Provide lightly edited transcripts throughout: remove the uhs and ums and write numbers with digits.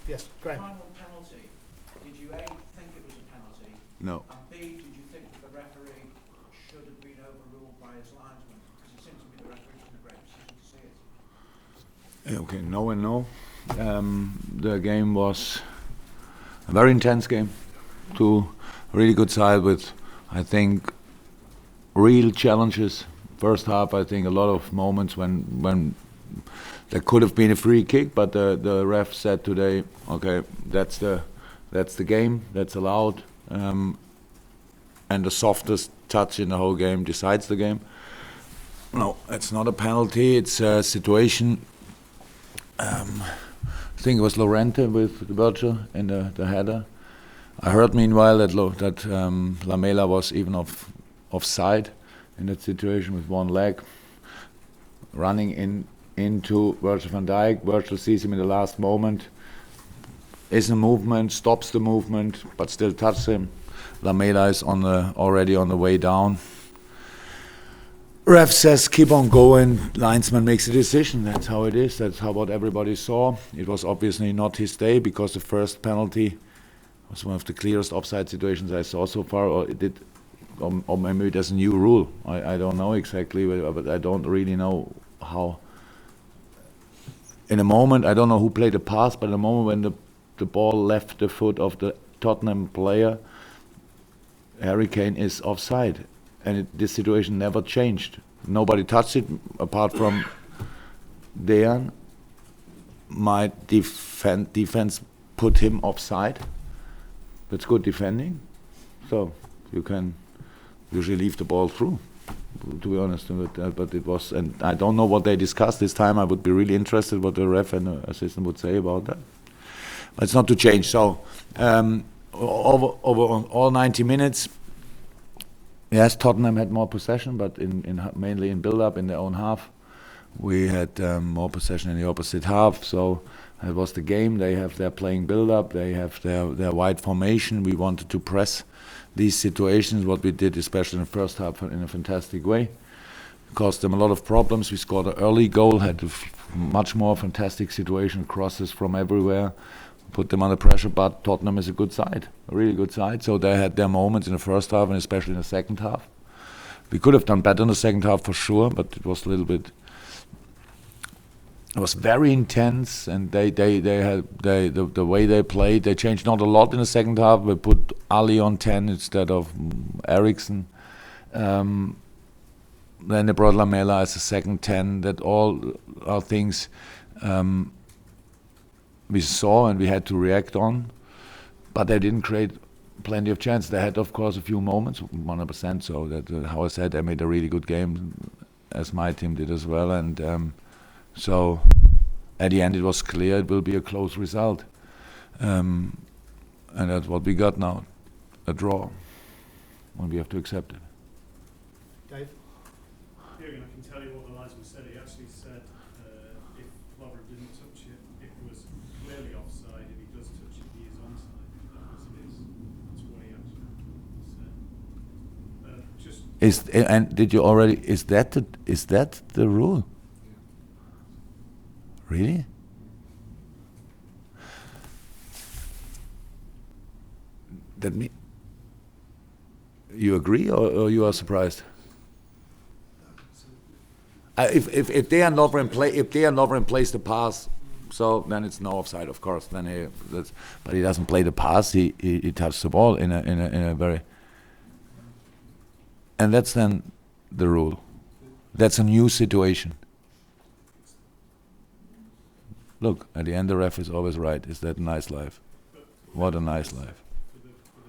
Yes, Graham. Final penalty. Did you A, think it was a penalty? No. And B, did you think that the referee should have been overruled by his linesman? Because it seemed to me the referee took a great decision to see it. Okay, no and no. The game was a very intense game. Two really good sides with, I think, real challenges. First half, I think a lot of moments when there could have been a free kick, but the ref said today, okay, that's the game, that's allowed, and the softest touch in the whole game decides the game. No, it's not a penalty, it's a situation. I think it was Llorente with Virgil in the header. I heard meanwhile that Lamela was even offside in that situation with one leg, running into Virgil van Dijk. Virgil sees him in the last moment, is in movement, stops the movement, but still touches him. Lamela is already on the way down. Ref says keep on going, linesman makes a decision. That's how it is, that's what everybody saw. It was obviously not his day because the first penalty was one of the clearest offside situations I saw so far, or maybe there's a new rule. I don't know exactly, but I don't really know how. In a moment, I don't know who played the pass, but in a moment when the ball left the foot of the Tottenham player, Harry Kane is offside. And this situation never changed. Nobody touched it apart from Dejan. My defense put him offside. That's good defending. So you can usually leave the ball through, to be honest. But it was, and I don't know what they discussed this time. I would be really interested what the ref and the assistant would say about that. But it's not to change. So over all 90 minutes, yes, Tottenham had more possession, but mainly in build-up in their own half. We had more possession in the opposite half, so that was the game. They have their playing build-up, they have their wide formation. We wanted to press these situations, what we did, especially in the first half, in a fantastic way. It caused them a lot of problems. We scored an early goal, had a much more fantastic situation, crosses from everywhere, put them under pressure, but Tottenham is a good side, a really good side. So they had their moments in the first half and especially in the second half. We could have done better in the second half for sure, but it was a little bit. It was very intense, and they had the way they played. They changed not a lot in the second half. They put Ali on 10 instead of Eriksen. Then they brought Lamela as a second 10. That all are things. We saw and we had to react on, but they didn't create plenty of chance. They had, of course, a few moments, 100%. So that, how I said, they made a really good game, as my team did as well. And so at the end, it was clear it will be a close result, and that's what we got now, a draw, and we have to accept it. Dave? Jurgen, I can tell you what the linesman said. He actually said if Lovren didn't touch it, it was clearly offside. If he does touch it, he is onside. That's what he actually said. And did you already? Is that the rule? Really? That mean you agree or you are surprised? If they are not in place the pass, so then it's no offside, of course. Then but he doesn't play the pass. He touched the ball in a very, and that's then the rule. That's a new situation. Look, at the end the ref is always right. Is that a nice life? What a nice life. For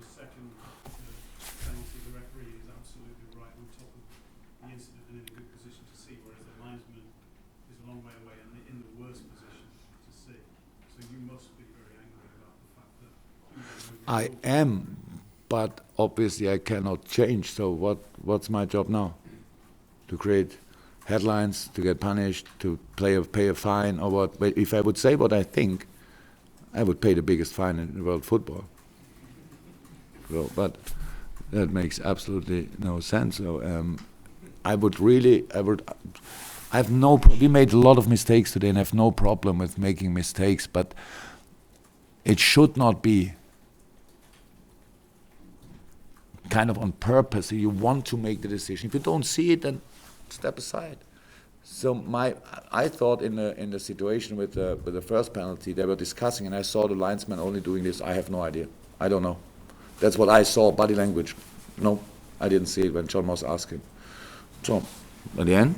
the second penalty, the referee is absolutely right on top of the incident and in a good position to see, whereas the linesman is a long way away and in the worst position to see. So you must be very angry about the fact that I am, but obviously I cannot change. So what's my job now? To create headlines, to get punished, to pay a fine, or what? But if I would say what I think, I would pay the biggest fine in world football. So, but that makes absolutely no sense. So we made a lot of mistakes today, and I have no problem with making mistakes. But it should not be kind of on purpose. You want to make the decision. If you don't see it, then step aside. So I thought in the situation with the first penalty, they were discussing, and I saw the linesman only doing this. I have no idea. I don't know. That's what I saw, body language. No, I didn't see it when John Moss asked him. So, at the end,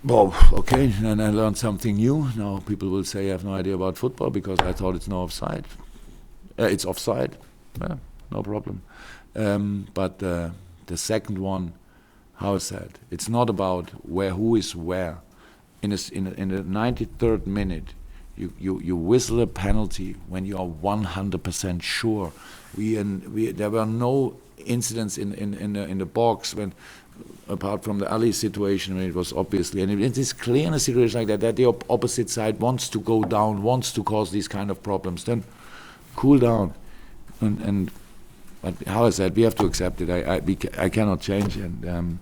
well, okay, and I learned something new. Now people will say I have no idea about football because I thought it's no offside. It's offside. Yeah, no problem. But the second one, how is that? It's not about who is where. In the 93rd minute, you whistle a penalty when you are 100% sure. There were no incidents in the box when, apart from the Ali situation, when it was obviously, and it is clear in a situation like that the opposite side wants to go down, wants to cause these kind of problems. Then cool down, but how is that? We have to accept it. I cannot change, and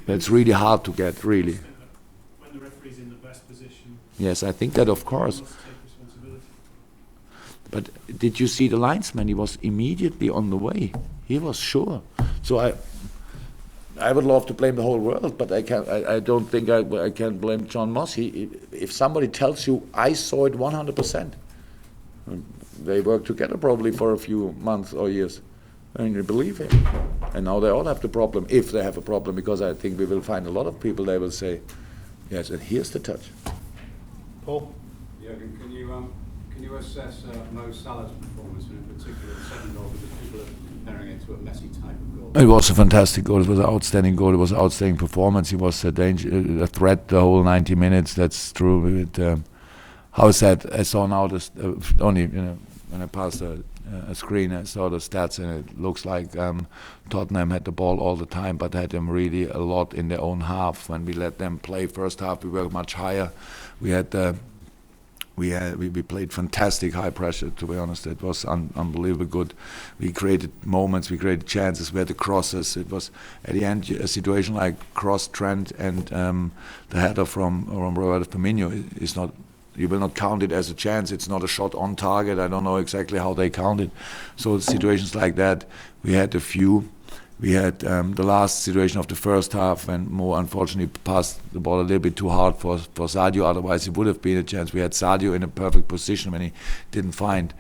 it's really hard to get, really. When the referee's in the best position. Yes, I think that, of course. He must take responsibility. But did you see the linesman? He was immediately on the way. He was sure. So I would love to blame the whole world, but I can't. I don't think I can blame John Moss. If somebody tells you, I saw it 100%, they worked together probably for a few months or years, and you believe him. And now they all have the problem, if they have a problem, because I think we will find a lot of people, they will say, yes, and here's the touch. Paul? Jurgen, can you assess Mo Salah's performance, and in particular the second goal, because people are comparing it to a Messi type of goal? It was a fantastic goal. It was an outstanding goal. It was an outstanding performance. He was a threat the whole 90 minutes. That's true. How is that? I saw now this only when I passed a screen, I saw the stats, and it looks like Tottenham had the ball all the time, but had them really a lot in their own half. When we let them play first half, we were much higher. We played fantastic high pressure, to be honest. It was unbelievably good. We created moments, we created chances, we had the crosses. It was, at the end, a situation like cross Trent and the header from Roberto Firmino is not, you will not count it as a chance. It's not a shot on target. I don't know exactly how they count it. So situations like that, we had a few. We had the last situation of the first half when Mo unfortunately passed the ball a little bit too hard for Sadio, otherwise it would have been a chance. We had Sadio in a perfect position when he didn't find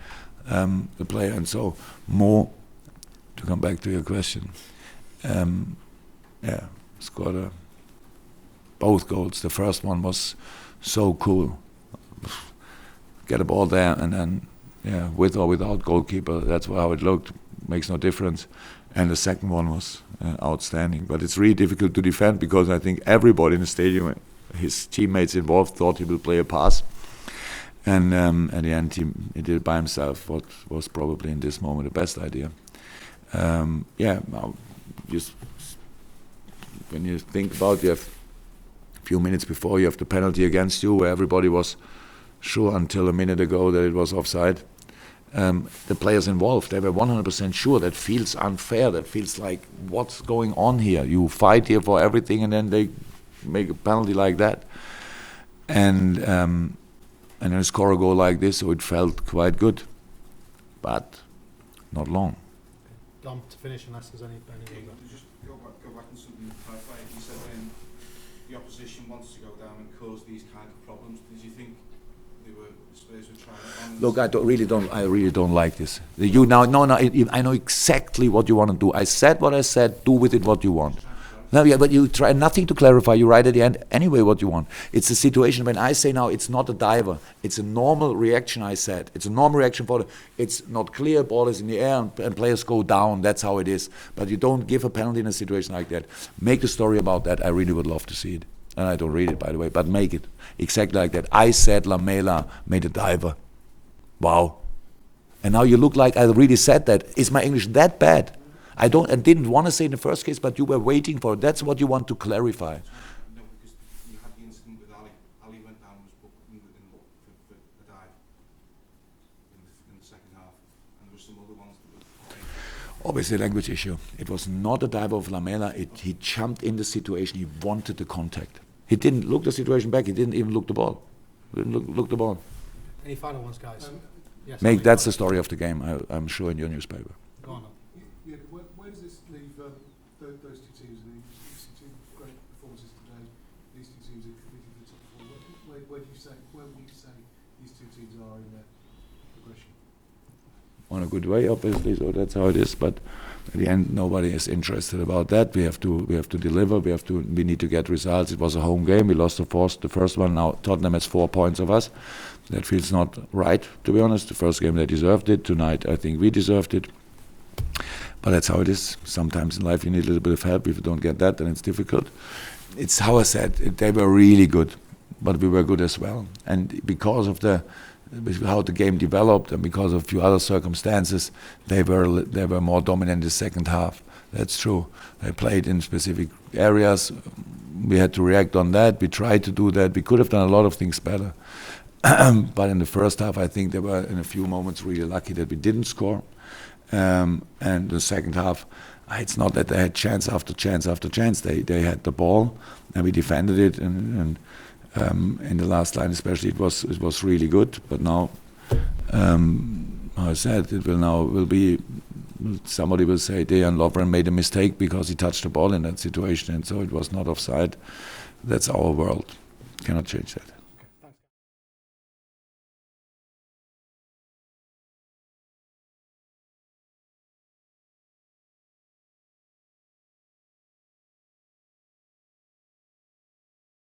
the player. And so Mo, to come back to your question, scored both goals. The first one was so cool. Get a ball there and then, with or without goalkeeper, that's how it looked. Makes no difference. And the second one was outstanding. But it's really difficult to defend because I think everybody in the stadium, his teammates involved, thought he would play a pass. And at the end, he did it by himself, what was probably in this moment the best idea. Now, just when you think about it, you have a few minutes before you have the penalty against you, where everybody was sure until a minute ago that it was offside. The players involved, they were 100% sure. That feels unfair. That feels like, what's going on here? You fight here for everything, and then they make a penalty like that, and then score a goal like this. So it felt quite good, but not long. Dom, to finish, unless there's any Just go back and something to clarify. You said when the opposition wants to go down and cause these kind of problems, did you think Spurs were trying to... Look, I really don't like this. I know exactly what you want to do. I said what I said. Do with it what you want. No, yeah, but you try nothing to clarify. You write at the end anyway what you want. It's a situation when I say now it's not a diver. It's a normal reaction. I said it's a normal reaction it's not clear. Ball is in the air and players go down. That's how it is. But you don't give a penalty in a situation like that. Make a story about that. I really would love to see it. And I don't read it, by the way, but make it exactly like that. I said Lamela made a diver. Wow. And now you look like I really said that. Is my English that bad? I didn't want to say in the first case, but you were waiting for it. That's what you want to clarify. No, because you had the incident with Ali. Ali went down and was booked for a dive in the second half. And there were some other ones that were... Obviously a language issue. It was not a dive of Lamela. He jumped in the situation. He wanted the contact. He didn't look the situation back. He didn't even look the ball. He didn't look the ball. Any final ones, guys? Yes, Make Ali, that's go the story of the game. I'm sure in your newspaper. on. Go on. Yeah, but where does this leave those two teams? You've seen two great performances today. These two teams are committed to the top four. Where would you say these two teams are in their progression? On a good way, obviously, so that's how it is. But at the end, nobody is interested about that. We have to deliver. We need to get results. It was a home game. We lost the first one. Now Tottenham has 4 points of us. That feels not right, to be honest. The first game they deserved it. Tonight, I think we deserved it. But that's how it is. Sometimes in life you need a little bit of help. If you don't get that, then it's difficult. It's how I said. They were really good, but we were good as well. And because of how the game developed and because of a few other circumstances, they were more dominant in the second half. That's true. They played in specific areas. We had to react on that. We tried to do that. We could have done a lot of things better. But in the first half, I think they were in a few moments really lucky that we didn't score. And the second half, it's not that they had chance after chance after chance. They had the ball and we defended it. And in the last line, especially, it was really good. But now, how I said, will be. Somebody will say Dejan Lovren made a mistake because he touched the ball in that situation, and so it was not offside. That's our world. Cannot change that.